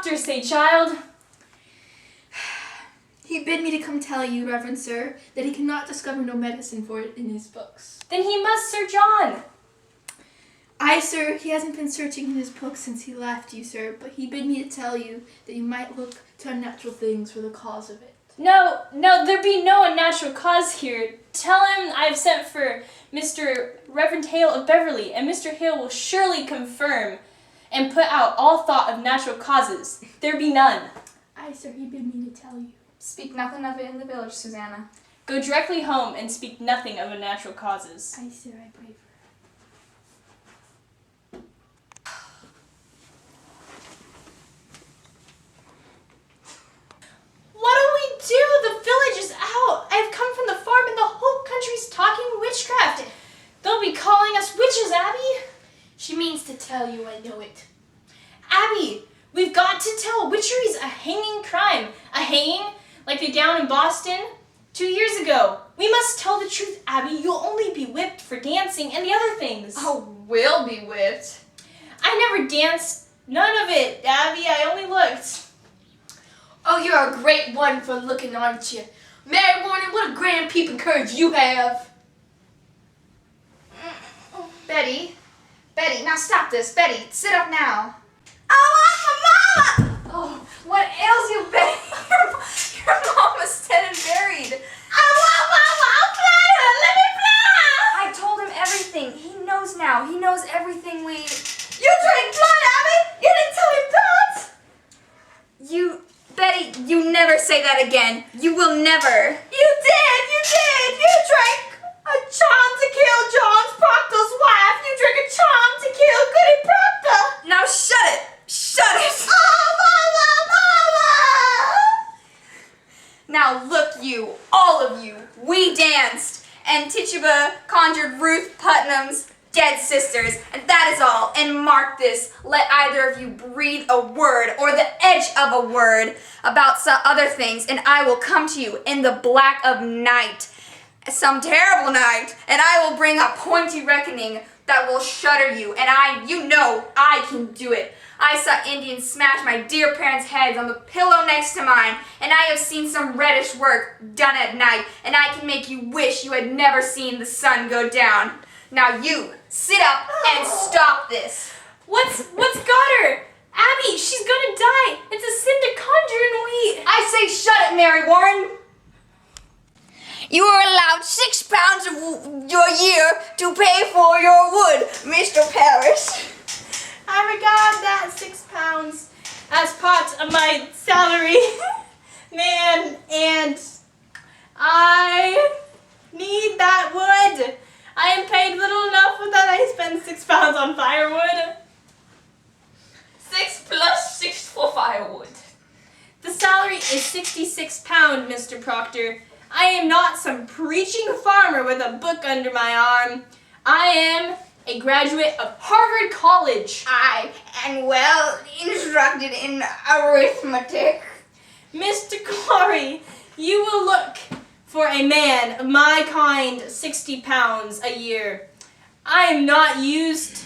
doctor say, child? He bid me to come tell you, Reverend Sir, that he cannot discover no medicine for it in his books. Then he must search on. Aye, sir, he hasn't been searching in his books since he left you, sir, but he bid me to tell you that you might look to unnatural things for the cause of it. No, there be no unnatural cause here. Tell him I've sent for Mr. Reverend Hale of Beverly, and Mr. Hale will surely confirm and put out all thought of natural causes. There be none. Aye, sir, he bid me to tell you. Speak nothing of it in the village, Susanna. Go directly home and speak nothing of unnatural causes. Aye, sir, I pray for her. What do we do? The village is out. I've come from the farm and the whole country's talking witchcraft. They'll be calling us witches, Abby. She means to tell you, I know it. Abby, we've got to tell. Witchery's a hanging crime. A hanging, like they down in Boston 2 years ago. We must tell the truth, Abby. You'll only be whipped for dancing and the other things. Oh, we'll be whipped. I never danced. None of it, Abby. I only looked. Oh, you're a great one for looking, aren't you? Mary Warren, what a grand peeping courage you have. Betty, now stop this. Betty, sit up now. Mama! Oh, what ails you, Betty? Your mom is dead and buried. Let me fly! I told him everything. He knows now. He knows everything we... You drank blood, Abby! You didn't tell me that! Betty, you never say that again. You will never. You did! You drank a charm to kill John Proctor's wife. You drank a charm to kill Goody Proctor. Now shut it. Shut it. Mama! Now look you, all of you, we danced, and Tituba conjured Ruth Putnam's dead sisters, and that is all. And mark this, let either of you breathe a word or the edge of a word about some other things, and I will come to you in the black of night, some terrible night, and I will bring a pointy reckoning that will shudder you, and you know I can do it. I saw Indians smash my dear parents' heads on the pillow next to mine, and I have seen some reddish work done at night, and I can make you wish you had never seen the sun go down. Now you, sit up and stop this. What's got her? Abby, she's gonna die. It's a sin to conjure and I say shut it, Mary Warren. You are allowed £6 of your year to pay for your wood, Mr. Parrish. I regard that £6 as part of my salary, man, and I need that wood. I am paid little enough with that I spend £6 on firewood. 6 plus 6 for firewood. The salary is £66, Mr. Proctor. I am not some preaching farmer with a book under my arm. I am a graduate of Harvard College. I am well instructed in arithmetic. Mr. Corey, you will look for a man of my kind £60 a year. I am not used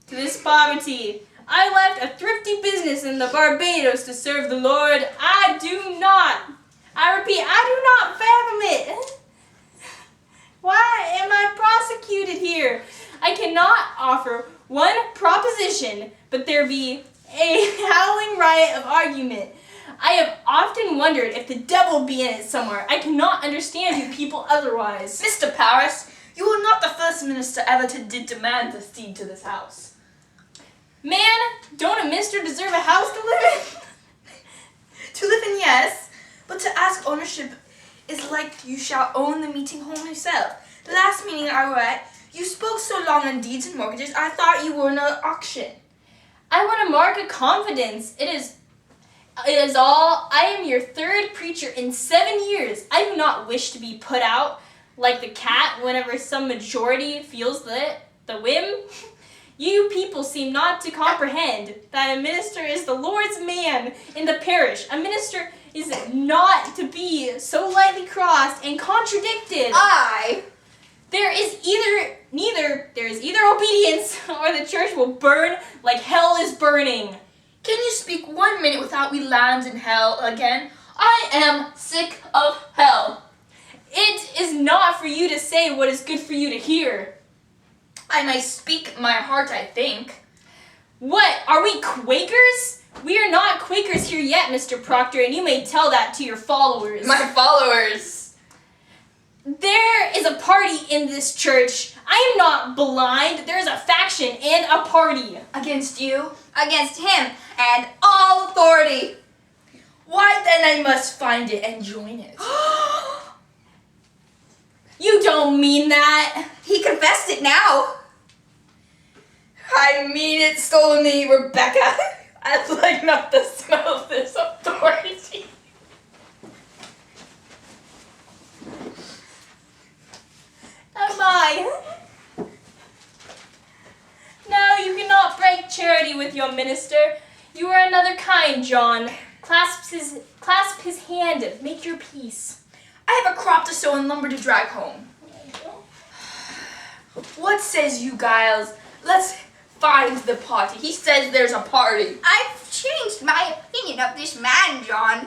to this poverty. I left a thrifty business in the Barbados to serve the Lord. I repeat, I do not fathom it. Why am I prosecuted here? I cannot offer one proposition, but there be a howling riot of argument. I have often wondered if the devil be in it somewhere. I cannot understand you people otherwise. Mr. Paris, you are not the first minister ever did demand the deed to this house. Man, don't a minister deserve a house to live in? To live in, yes, but to ask ownership is like you shall own the meeting home yourself. The last meeting I were at, you spoke so long on deeds and mortgages, I thought you were in an auction. I want to mark a confidence. It is all. I am your third preacher in 7 years. I do not wish to be put out like the cat whenever some majority feels the whim. You people seem not to comprehend that a minister is the Lord's man in the parish. A minister is not to be so lightly crossed and contradicted. There is either obedience or the church will burn like hell is burning. Can you speak 1 minute without we land in hell again? I am sick of hell. It is not for you to say what is good for you to hear. I may speak my heart, I think. What? Are we Quakers? We are not Quakers here yet, Mr. Proctor, and you may tell that to your followers. My followers. There is a party in this church. I am not blind. There is a faction and a party. Against you? Against him and all authority. Why then I must find it and join it. You don't mean that. He confessed it now. I mean it, Stolony, Rebecca. I'd like not the smell of this authority. Oh my. No, you cannot break charity with your minister. You are another kind, John. Clasp his hand. Make your peace. I have a crop to sow and lumber to drag home. What says you, Giles? Let's find the party. He says there's a party. I've changed my opinion of this man, John.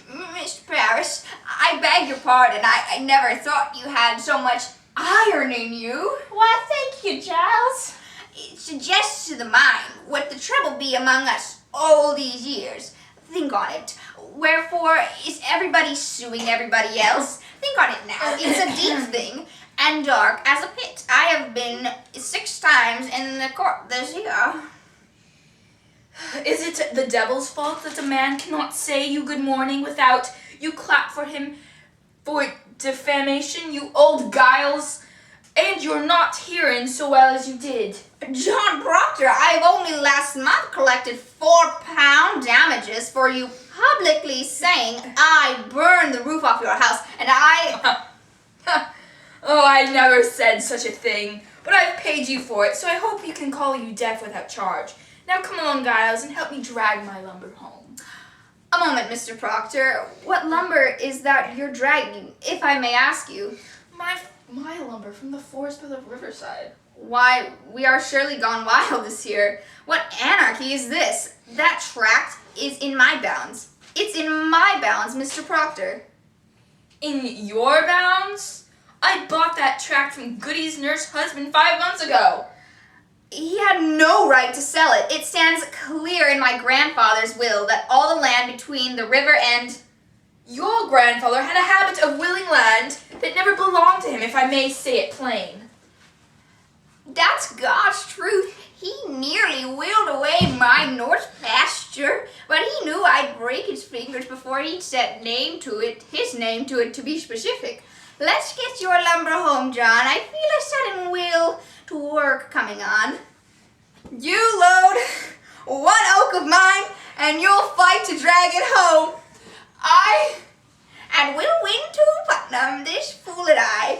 Mr. Paris, I beg your pardon. I never thought you had so much iron in you. Why, thank you, Giles. It suggests to the mind what the trouble be among us all these years. Think on it. Wherefore is everybody suing everybody else? Think on it now. It's a deep thing and dark as a pit. I have been 6 times in the court this year. Is it the devil's fault that a man cannot say you good morning without you clap for him for defamation, you old Giles? And you're not hearing so well as you did. John Proctor, I've only last month collected £4 damages for you publicly saying I burned the roof off your house, and I... Oh, I never said such a thing, but I've paid you for it, so I hope you can call you deaf without charge. Now come along, Giles, and help me drag my lumber home. A moment, Mr. Proctor. What lumber is that you're dragging, if I may ask you? My lumber from the forest by the riverside. Why, we are surely gone wild this year. What anarchy is this? That tract is in my bounds. It's in my bounds, Mr. Proctor. In your bounds? I bought that tract from Goody's nurse husband 5 months ago. He had no right to sell it. It stands clear in my grandfather's will that all the land between the river and... Your grandfather had a habit of willing land that never belonged to him, if I may say it plain. That's God's truth. He nearly willed away my north pasture, but he knew I'd break his fingers before he'd set his name to it to be specific. Let's get your lumber home, John. I feel a sudden will to work coming on. You load 1 oak of mine, and you'll fight to drag it home. And we'll win to Putnam, this fool and I.